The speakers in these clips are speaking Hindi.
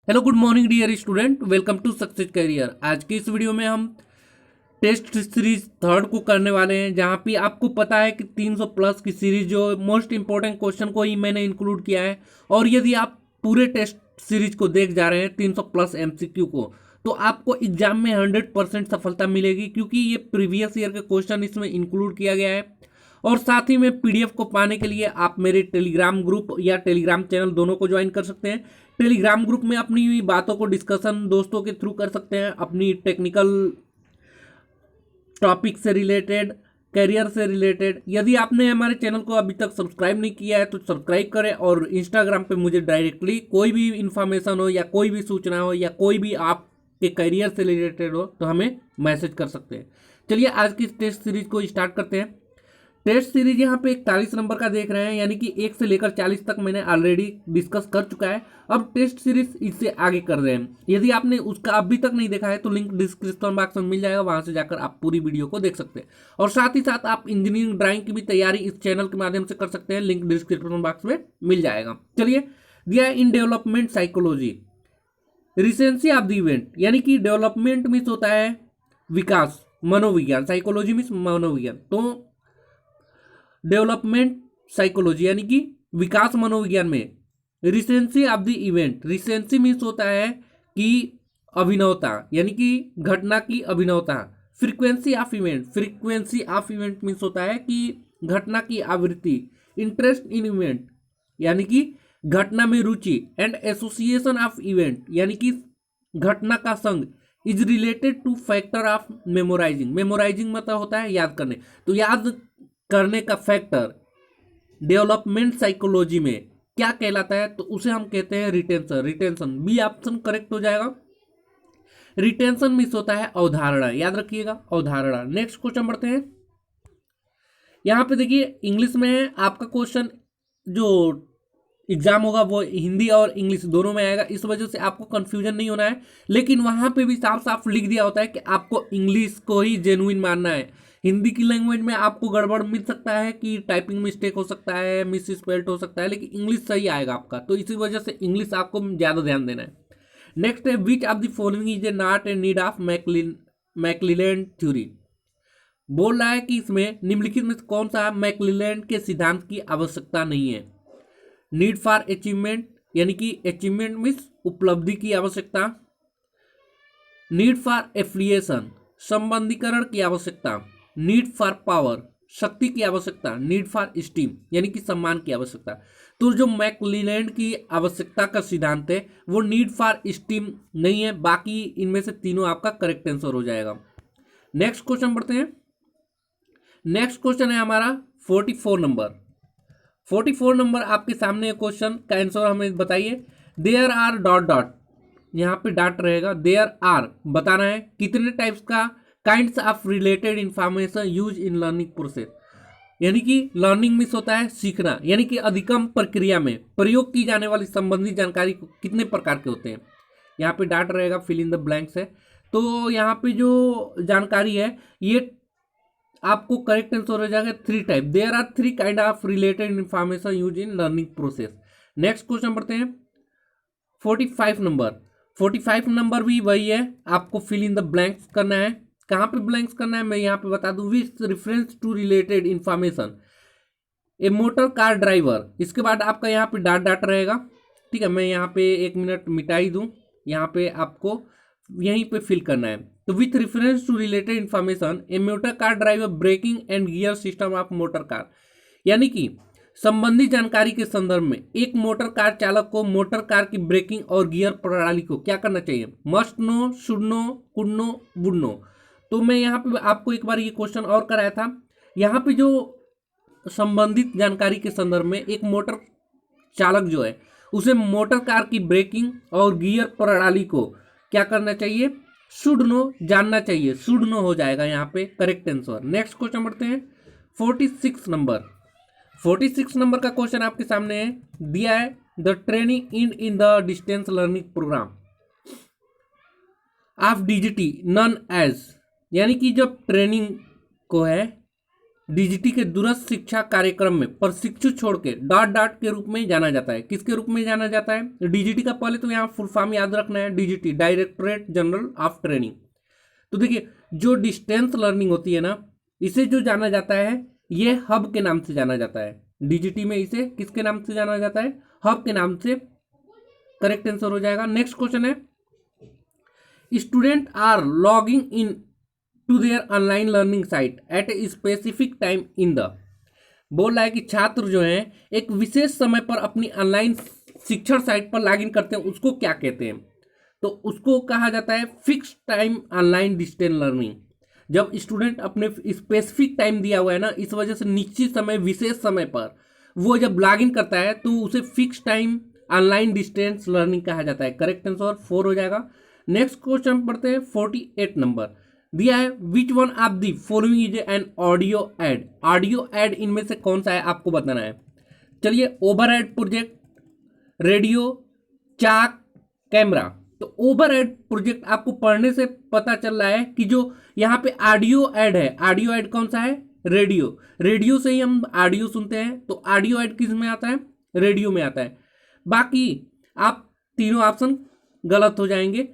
Hello good morning dear student, welcome to success career. आज की इस वीडियो में हम टेस्ट सीरीज थर्ड को करने वाले हैं, जहां पे आपको पता है कि 300 प्लस की सीरीज जो मोस्ट इंपॉर्टेंट क्वेश्चन को ही मैंने इंक्लूड किया है। और यदि आप पूरे टेस्ट सीरीज को देख जा रहे हैं 300 प्लस एमसीक्यू को, तो आपको एग्जाम में 100% सफलता मिलेगी, क्योंकि ये प्रीवियस ईयर के क्वेश्चन इसमें इंक्लूड किया गया है। और साथ ही में पीडीएफ को पाने के लिए आप मेरे टेलीग्राम ग्रुप या टेलीग्राम चैनल दोनों को ज्वाइन कर सकते हैं। टेलीग्राम ग्रुप में अपनी बातों को डिस्कशन दोस्तों के थ्रू कर सकते हैं, अपनी टेक्निकल टॉपिक से रिलेटेड, करियर से रिलेटेड। यदि आपने हमारे चैनल को अभी तक सब्सक्राइब नहीं किया है तो सब्सक्राइब करें, और इंस्टाग्राम पे मुझे डायरेक्टली कोई भी इंफॉर्मेशन हो या कोई भी सूचना हो या कोई भी आपके करियर से रिलेटेड हो तो हमें मैसेज कर सकते हैं। चलिए आज की टेस्ट सीरीज को स्टार्ट करते हैं। टेस्ट सीरीज यहाँ पे 41 नंबर का देख रहे हैं, यानी कि 1 से लेकर 40 तक मैंने ऑलरेडी डिस्कस कर चुका है। अब टेस्ट सीरीज इससे आगे कर रहे हैं। यदि आपने उसका अभी तक नहीं देखा है तो लिंक डिस्क्रिप्शन बॉक्स में मिल जाएगा, वहां से जाकर आप पूरी वीडियो को देख सकते हैं। और साथ ही साथ आप इंजीनियरिंग ड्राइंग की भी तैयारी इस चैनल के माध्यम से कर सकते हैं, लिंक डिस्क्रिप्शन बॉक्स में मिल जाएगा। चलिए, दिया in development psychology recency of the event, यानी कि डेवलपमेंट मीन्स होता है विकास, मनोविज्ञान, साइकोलॉजी मीन्स मनोविज्ञान। तो डेवलपमेंट साइकोलॉजी यानी कि विकास मनोविज्ञान में recency of the event, recency means होता है कि अभिनवता, यानी कि घटना की अभिनवता। Frequency of event, frequency of event means होता है कि घटना की आवृत्ति। इंटरेस्ट इन इवेंट यानी कि घटना में रुचि। एंड एसोसिएशन ऑफ इवेंट यानी कि घटना का संग। Is related to factor of memorising, memorising मतलब होता है याद करने, तो याद करने का फैक्टर डेवलपमेंट साइकोलॉजी में क्या कहलाता है, तो उसे हम कहते हैं retention. Retention B option correct हो जाएगा। रिटेंशन मिस होता है अवधारणा, याद रखिएगा अवधारणा। नेक्स्ट क्वेश्चन बढ़ते हैं। यहां पे देखिए इंग्लिश में है आपका क्वेश्चन, जो एग्जाम होगा वो हिंदी और इंग्लिश दोनों में आएगा, इस वजह से आपको कंफ्यूजन नहीं होना है। लेकिन वहां पे भी साफ साफ लिख दिया होता है कि आपको इंग्लिश को ही जेन्युइन मानना है। हिंदी की लैंग्वेज में आपको गड़बड़ मिल सकता है कि टाइपिंग मिस्टेक हो सकता है, मिस स्पेल्ट हो सकता है, लेकिन इंग्लिश सही आएगा आपका, तो इसी वजह से इंग्लिश आपको ज़्यादा ध्यान देना है। नेक्स्ट है which of the following is a not a need of McClelland theory. बोल रहा है कि इसमें निम्नलिखित में कौन सा मैकलिलैंड के सिद्धांत की आवश्यकता नहीं है। नीड फॉर अचीवमेंट यानी कि अचीवमेंट मीन्स उपलब्धि की आवश्यकता। नीड फॉर एफिलिएशन संबंधीकरण की आवश्यकता। नीड फॉर पावर शक्ति की आवश्यकता। नीड फॉर स्टीम यानी कि सम्मान की आवश्यकता। तो जो मैकलिलैंड की आवश्यकता का सिद्धांत है वो नीड फॉर स्टीम नहीं है, बाकी इनमें से तीनों आपका करेक्ट आंसर हो जाएगा। नेक्स्ट क्वेश्चन बढ़ते हैं। नेक्स्ट क्वेश्चन है हमारा 44 नंबर। 44 नंबर आपके सामने क्वेश्चन का आंसर हमें बताइए। देयर आर डॉट डॉट, यहाँ पे डॉट रहेगा, देयर आर बताना है कितने टाइप्स का kinds of related information use in learning process, यानी कि लर्निंग मिस होता है सीखना, यानी कि अधिगम प्रक्रिया में प्रयोग की जाने वाली संबंधित जानकारी को कितने प्रकार के होते हैं। यहाँ पे डॉट रहेगा, फिल इन द ब्लैंक्स है। तो यहाँ पे जो जानकारी है ये आपको करेक्ट आंसर हो जाएगा 3 type. There are 3 kind of related information use in learning process. Next question बढ़ते हैं 45 नंबर। 45 नंबर भी वही है, आपको फिल इन द ब्लैंक्स करना है। कहाँ पे ब्लैंक्स करना है मैं यहाँ पे बता दूं। Which reference to related information a motor car driver, इसके बाद आपका यहाँ पे डॉट डॉट रहेगा। ठीक है, मैं यहाँ पे 1 मिनट मिटा ही दूँ, यहाँ पे आपको यहीं पे फिल करना है। तो with reference to related information a motor car driver braking and gear system of motor car, यानी कि संबंधित जानकारी के संदर्भ में एक मोटर कार चालक को मोटर कार की ब्रेकिंग और गियर प्रणाली को क्या करना चाहिए। Must know, should know, could know, would know. तो मैं यहाँ पे आपको एक बार ये क्वेश्चन और कराया था। यहाँ पे जो संबंधित जानकारी के संदर्भ में एक मोटर चालक जो है उसे मोटर कार की ब्रेकिंग और गियर प्रणाली को क्या करना चाहिए, शुड नो, जानना चाहिए। शुड नो हो जाएगा यहाँ पे करेक्ट आंसर। नेक्स्ट क्वेश्चन बढ़ते हैं 46 नंबर। 46 नंबर का क्वेश्चन आपके सामने है, दिया है the training in the distance learning programme of DGT none as, यानी कि जब ट्रेनिंग को है डीजीटी के दूरस्थ शिक्षा कार्यक्रम में प्रशिक्षु छोड़ के डॉट डॉट के रूप में जाना जाता है। किसके रूप में जाना जाता है? डीजीटी का पहले तो यहाँ फुल फॉर्म याद रखना है, DGT directorate general of training. तो देखिए जो डिस्टेंस लर्निंग होती है ना, इसे जो जाना जाता है ये हब के नाम से जाना जाता है। डीजीटी में इसे किसके नाम से जाना जाता है? हब के नाम से। करेक्ट आंसर हो जाएगा। नेक्स्ट क्वेश्चन है, student are logging in to their online learning site at a specific time in the. बोल रहा है कि छात्र जो हैं एक विशेष समय पर अपनी ऑनलाइन शिक्षण साइट पर लॉगिन करते हैं, उसको क्या कहते हैं? तो उसको कहा जाता है fix time online distance learning. जब स्टूडेंट अपने स्पेसिफिक टाइम दिया हुआ है ना, इस वजह से निश्चित समय विशेष समय पर वो जब लॉगिन करता है तो उसे fix time online distance learning कहा जाता है। करेक्ट आंसर 4 हो जाएगा। नेक्स्ट क्वेश्चन पढ़ते हैं। 48 नंबर दिया है, which one of the following is an audio aid. Audio aid इनमें से कौन सा है आपको बताना है। चलिए, overhead project, radio, chalk, camera. तो ओवरहेड प्रोजेक्ट आपको पढ़ने से पता चल रहा है कि जो यहाँ पे ऑडियो ऐड है, ऑडियो ऐड कौन सा है? रेडियो। रेडियो से ही हम ऑडियो सुनते हैं, तो ऑडियो ऐड किस में आता है? रेडियो में आता है। बाकी आप तीनों ऑप्शन गलत हो जाएंगे।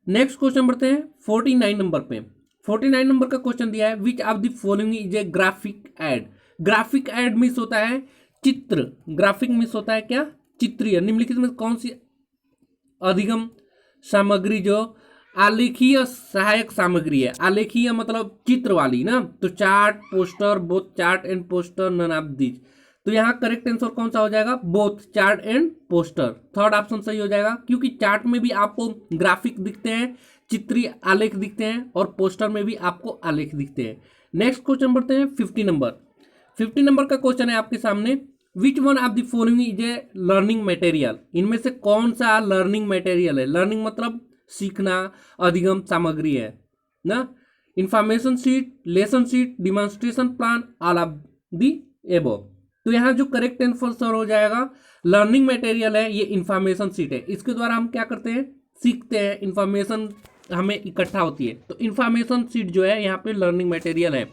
नेक्स्ट क्वेश्चन बढ़ते हैं 49 नंबर पे। 49 नंबर का क्वेश्चन दिया है, which of the following is A graphic add. Graphic add miss होता है चित्र, ग्राफिक मिस होता है क्या? चित्रीय। निम्नलिखित में कौन सी अधिगम सामग्री जो आलेखीय सहायक सामग्री है? आलेखीय मतलब चित्र वाली ना, तो chart, poster, both chart and poster, none of these. तो यहाँ करेक्ट आंसर कौन सा हो जाएगा? Both chart and poster. Third option सही हो जाएगा, क्योंकि चार्ट में भी आपको ग्राफिक दिखते हैं, चित्रीय आलेख दिखते हैं, और पोस्टर में भी आपको आलेख दिखते हैं। नेक्स्ट क्वेश्चन बढ़ते हैं 50 नंबर। 50 नंबर का क्वेश्चन है आपके सामने, विच one of the following is A learning material. इनमें से कौन सा लर्निंग मटेरियल है? लर्निंग मतलब सीखना, अधिगम सामग्री है ना। Information sheet, lesson sheet, demonstration plan, all of the above. तो यहाँ जो करेक्ट आंसर हो जाएगा, लर्निंग मटेरियल है ये इंफॉर्मेशन शीट है। इसके द्वारा हम क्या करते हैं? सीखते हैं, इंफॉर्मेशन हमें इकट्ठा होती है। तो इंफॉर्मेशन शीट जो है यहाँ पे लर्निंग मटेरियल है।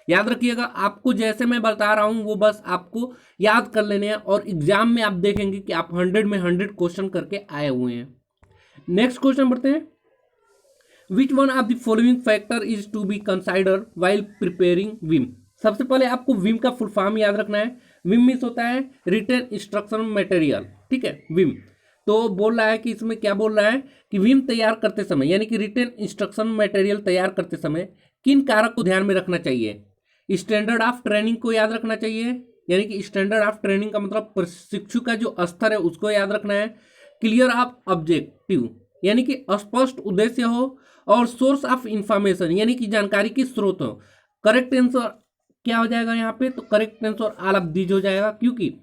याद रखिएगा, आपको जैसे मैं बता रहा हूँ वो बस आपको याद कर लेने हैं, और एग्जाम में आप देखेंगे कि आप 100 में 100 क्वेश्चन करके आए हुए हैं। नेक्स्ट क्वेश्चन बढ़ते हैं, which one of the following factor is to be consider while preparing विम। सबसे पहले आपको विम का फुल फॉर्म याद रखना है। विम मीन्स होता है रिटन इंस्ट्रक्शन मटेरियल, ठीक है, विम। तो बोल रहा है कि इसमें क्या बोल रहा है कि विम तैयार करते समय, यानी कि रिटन इंस्ट्रक्शन मटेरियल तैयार करते समय किन कारक को ध्यान में रखना चाहिए? स्टैंडर्ड ऑफ ट्रेनिंग को याद रखना चाहिए, यानी कि स्टैंडर्ड ऑफ ट्रेनिंग का मतलब प्रशिक्षु का जो स्तर है उसको याद रखना है। क्लियर ऑफ ऑब्जेक्टिव, यानी कि स्पष्ट उद्देश्य हो, और सोर्स ऑफ इंफॉर्मेशन, यानी कि जानकारी की स्रोत हो। करेक्ट आंसर क्या हो जाएगा यहाँ पे? तो correct answer all of these हो जाएगा, क्योंकि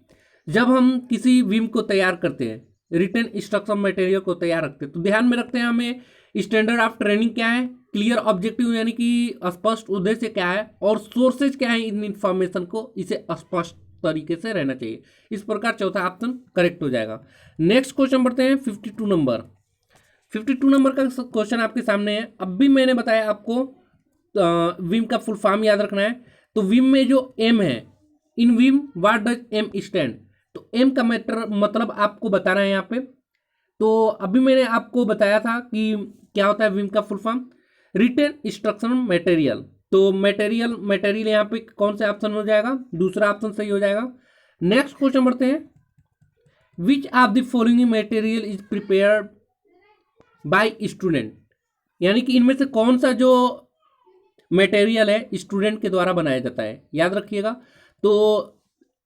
जब हम किसी विम को तैयार करते हैं, रिटन इंस्ट्रक्शन मटेरियल को तैयार रखते हैं, तो ध्यान में रखते हैं हमें स्टैंडर्ड ऑफ ट्रेनिंग क्या है, क्लियर ऑब्जेक्टिव यानी कि स्पष्ट उद्देश्य क्या है, और सोर्सेज क्या है इन इंफॉर्मेशन को, इसे स्पष्ट तरीके से रहना चाहिए। इस प्रकार चौथा ऑप्शन करेक्ट हो जाएगा। नेक्स्ट क्वेश्चन बढ़ते हैं 52 नंबर। 52 नंबर का क्वेश्चन आपके सामने है। अब भी मैंने बताया आपको विम का फुल फॉर्म याद रखना है। तो विम में जो एम है, in VIM what does M stand. तो एम का मतलब आपको बताना है यहाँ पे। तो अभी मैंने आपको बताया था कि क्या होता है विम का full form, written instruction material. तो मटेरियल यहाँ पे कौन सा ऑप्शन हो जाएगा? दूसरा ऑप्शन सही हो जाएगा। नेक्स्ट क्वेश्चन बढ़ते हैं, विच of the following material is prepared by student, यानी कि इनमें से कौन सा जो मटेरियल है स्टूडेंट के द्वारा बनाया जाता है? याद रखिएगा। तो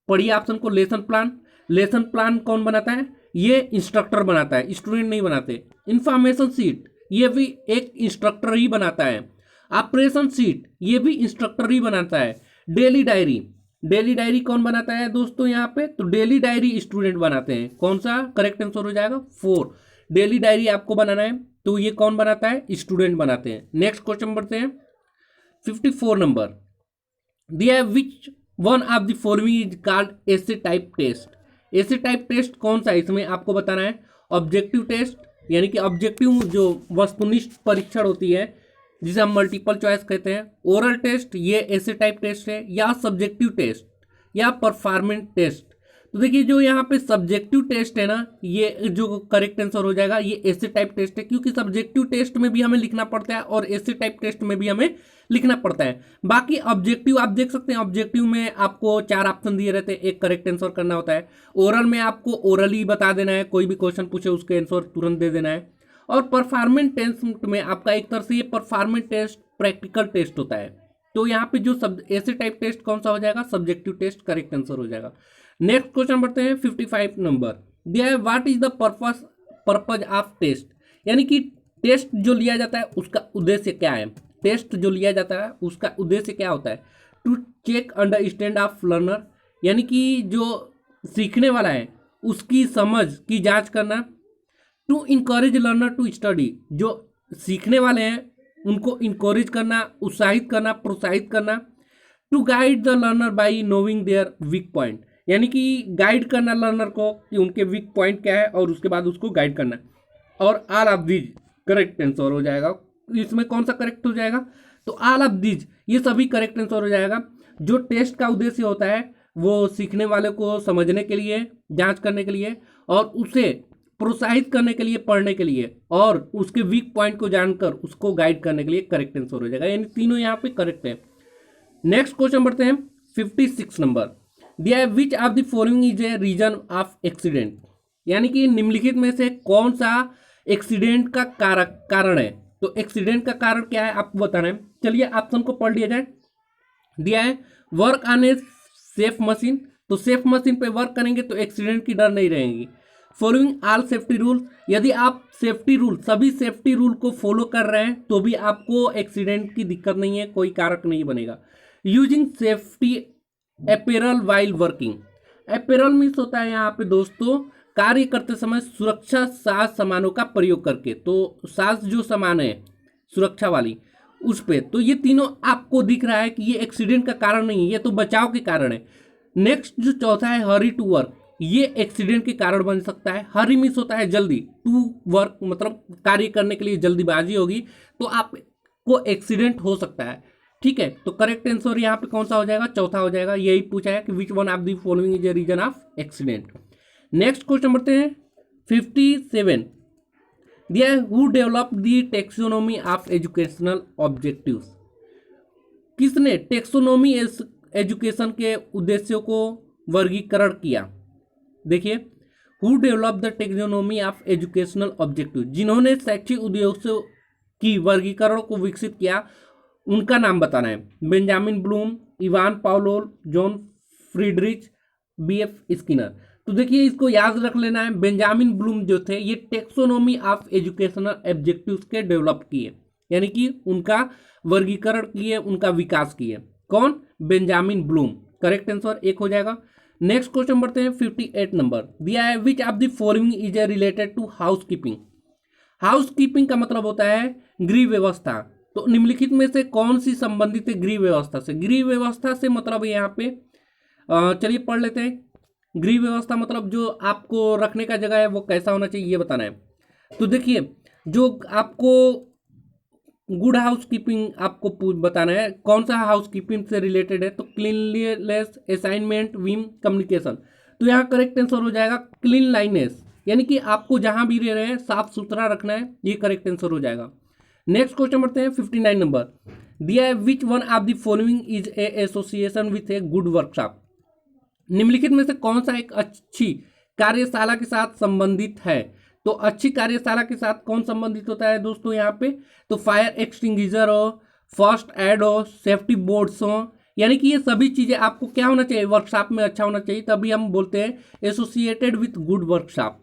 पढ़िए ऑप्शन को, लेसन प्लान। लेसन प्लान कौन बनाता है? ये इंस्ट्रक्टर बनाता है, स्टूडेंट नहीं बनाते। इंफॉर्मेशन शीट ये भी एक इंस्ट्रक्टर ही बनाता है। ऑपरेशन शीट ये भी इंस्ट्रक्टर ही बनाता है। डेली डायरी कौन बनाता है दोस्तों यहाँ पे? तो डेली डायरी स्टूडेंट बनाते हैं। कौन सा करेक्ट आंसर हो जाएगा? 4। डेली डायरी आपको बनाना है, तो ये कौन बनाता है? स्टूडेंट बनाते हैं। नेक्स्ट क्वेश्चन बढ़ते हैं 54 नंबर दिया है, which one of the following is called essay type test. Essay type test कौन सा है इसमें आपको बताना है। ऑब्जेक्टिव टेस्ट, यानी कि ऑब्जेक्टिव जो वस्तुनिष्ठ परीक्षण होती है जिसे हम मल्टीपल चॉइस कहते हैं। ओरल टेस्ट ये ऐसे टाइप टेस्ट है, या सब्जेक्टिव टेस्ट या परफॉर्मेंस टेस्ट। तो देखिए जो यहाँ पे सब्जेक्टिव टेस्ट है ना, ये जो करेक्ट आंसर हो जाएगा ये ऐसे टाइप टेस्ट है, क्योंकि सब्जेक्टिव टेस्ट में भी हमें लिखना पड़ता है और ऐसे टाइप टेस्ट में भी हमें लिखना पड़ता है। बाकी ऑब्जेक्टिव आप देख सकते हैं, ऑब्जेक्टिव में आपको 4 ऑप्शन दिए रहते हैं, एक करेक्ट आंसर करना होता है। ओरल में आपको ओरली बता देना है, कोई भी क्वेश्चन पूछे उसके आंसर तुरंत दे देना है। और परफॉर्मेंस टेस्ट में आपका एक तरह से ये परफॉर्मेंस टेस्ट प्रैक्टिकल टेस्ट होता है। तो यहाँ पे जो सब ऐसे टाइप टेस्ट कौन सा हो जाएगा, सब्जेक्टिव टेस्ट करेक्ट आंसर हो जाएगा। नेक्स्ट क्वेश्चन बढ़ते हैं 55 नंबर। दिया है what is the purpose of test, यानी कि टेस्ट जो लिया जाता है उसका उद्देश्य क्या है। टेस्ट जो लिया जाता है उसका उद्देश्य क्या होता है, to check understand of learner, यानी कि जो सीखने वाला है उसकी समझ की जांच करना। To encourage learner to study, जो सीखने वाले हैं उनको इनकरेज करना, उत्साहित करना, प्रोत्साहित करना। To guide the learner by knowing their weak point, यानी कि गाइड करना लर्नर को कि उनके वीक पॉइंट क्या है और उसके बाद उसको गाइड करना। और all of these correct answer हो जाएगा। इसमें कौन सा करेक्ट हो जाएगा, तो ऑल ऑफ दीज ये सभी करेक्ट आंसर हो जाएगा। जो टेस्ट का उद्देश्य होता है वो सीखने वाले को समझने के लिए, जांच करने के लिए और उसे प्रोत्साहित करने के लिए, पढ़ने के लिए और उसके वीक पॉइंट को जानकर उसको गाइड करने के लिए करेक्ट आंसर हो जाएगा। यानी तीनों यहाँ पे करेक्ट है। नेक्स्ट क्वेश्चन बढ़ते हैं 56 नंबर। दिया है which of the following is a reason of accident, यानी कि निम्नलिखित में से कौन सा एक्सीडेंट का कारण है। तो एक्सीडेंट का कारण क्या है आपको बताना है। चलिए ऑप्शन को पढ़ लिया जाए। दिया है work on a safe machine, तो सेफ मशीन पे वर्क करेंगे तो एक्सीडेंट की डर नहीं रहेगी। फॉलोइंग ऑल सेफ्टी रूल, यदि आप सेफ्टी रूल, सभी सेफ्टी रूल को फॉलो कर रहे हैं तो भी आपको एक्सीडेंट की दिक्कत नहीं है, कोई कारक नहीं बनेगा। Using safety apparel while working, apparel means होता है यहाँ पे दोस्तों कार्य करते समय सुरक्षा साज सामानों का प्रयोग करके। तो साज जो सामान है सुरक्षा वाली उस पे, तो ये तीनों आपको दिख रहा है कि ये एक्सीडेंट का कारण नहीं है, ये तो बचाव के कारण है। नेक्स्ट जो चौथा है हरी टू वर्क, ये एक्सीडेंट के कारण बन सकता है। हरी मीन्स होता है जल्दी, टू वर्क मतलब कार्य करने के लिए जल्दीबाजी होगी तो आपको एक्सीडेंट हो सकता है। ठीक है, तो करेक्ट आंसर यहाँ पे कौन सा हो जाएगा, चौथा हो जाएगा। यही पूछा है कि which one of the following is a reason of accident. Next question बढ़ते हैं 57। दिया है who develop the taxonomy of educational objectives, किसने टेक्सोनोमी एजुकेशन के उद्देश्यों को वर्गीकरण किया। देखिए who develop the taxonomy of educational objective, जिन्होंने शैक्षिक उद्देश्यों की वर्गीकरण को विकसित किया उनका नाम बताना है। Benjamin Bloom, Ivan Pavlov, John Friedrich, BF Skinner. तो देखिए इसको याद रख लेना है। बेंजामिन ब्लूम जो थे ये टेक्सोनोमी ऑफ एजुकेशनल ऑब्जेक्टिव्स के डेवलप किए, यानी कि उनका वर्गीकरण किए, उनका विकास किए। कौन, बेंजामिन ब्लूम। करेक्ट आंसर एक हो जाएगा। नेक्स्ट क्वेश्चन बढ़ते हैं 58 नंबर। दिया है which of the following is a related to house keeping. House keeping का मतलब होता है गृह व्यवस्था। तो निम्नलिखित में से कौन सी संबंधित है गृह व्यवस्था से। गृह व्यवस्था से मतलब यहाँ पे चलिए पढ़ लेते हैं। गृह व्यवस्था मतलब जो आपको रखने का जगह है वो कैसा होना चाहिए ये बताना है। तो देखिए जो आपको गुड हाउस कीपिंग आपको बताना है, कौन सा हाउस कीपिंग से रिलेटेड है। तो क्लीनलीनेस, असाइनमेंट, विम, कम्युनिकेशन। तो यहाँ करेक्ट आंसर हो जाएगा क्लीनलाइनेस, यानी कि आपको जहां भी रह रहे हैं साफ सुथरा रखना है, ये करेक्ट आंसर हो जाएगा। नेक्स्ट क्वेश्चन बढ़ते हैं 59 नंबर। दिया है which one of the following is A association with a good workshop. निम्नलिखित में से कौन सा एक अच्छी कार्यशाला के साथ संबंधित है। तो अच्छी कार्यशाला के साथ कौन संबंधित होता है दोस्तों यहाँ पे, तो फायर एक्सटिंग्विशर हो, फर्स्ट एड हो, सेफ्टी बोर्ड्स हो, यानी कि ये सभी चीजें आपको क्या होना चाहिए, वर्कशॉप में अच्छा होना चाहिए, तभी हम बोलते हैं associated with good workshop.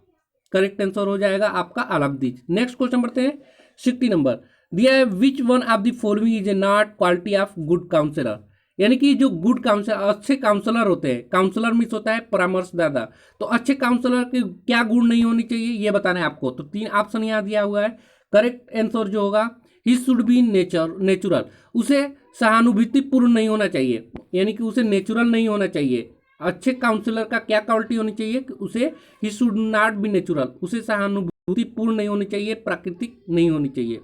Correct answer हो जाएगा आपका all of these. Next question बढ़ते हैं 60 नंबर। दिया है which one of the following is a not quality of good counsellor, यानी कि जो गुड काउंसलर, अच्छे काउंसलर होते हैं, काउंसलर मीन्स होता है परामर्शदाता। तो अच्छे काउंसलर के क्या गुण नहीं होनी चाहिए ये बताना है आपको। तो 3 ऑप्शन यहाँ दिया हुआ है। करेक्ट आंसर जो होगा ही शुड बी नेचुरल, उसे सहानुभूतिपूर्ण नहीं होना चाहिए, यानी कि उसे नेचुरल नहीं होना चाहिए। अच्छे काउंसलर का क्या क्वालिटी होनी चाहिए कि उसे he should not be natural, उसे सहानुभूतिपूर्ण नहीं होनी चाहिए, प्राकृतिक नहीं होनी चाहिए।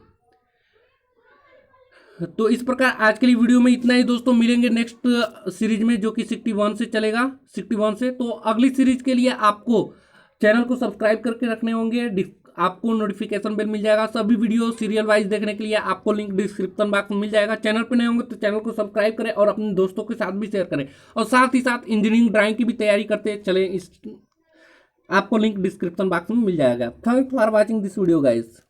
तो इस प्रकार आज के लिए वीडियो में इतना ही दोस्तों। मिलेंगे नेक्स्ट सीरीज में जो कि 61 से चलेगा, 61 से। तो अगली सीरीज के लिए आपको चैनल को सब्सक्राइब करके रखने होंगे, आपको नोटिफिकेशन बेल मिल जाएगा। सभी वीडियो सीरियल वाइज देखने के लिए आपको लिंक डिस्क्रिप्शन बॉक्स में मिल जाएगा। चैनल पर नए होंगे तो चैनल को सब्सक्राइब करें और अपने दोस्तों के साथ भी शेयर करें, और साथ ही साथ इंजीनियरिंग ड्राइंग की भी तैयारी करते चले, इस आपको लिंक डिस्क्रिप्शन बॉक्स में मिल जाएगा। Thanks for watching this video guys.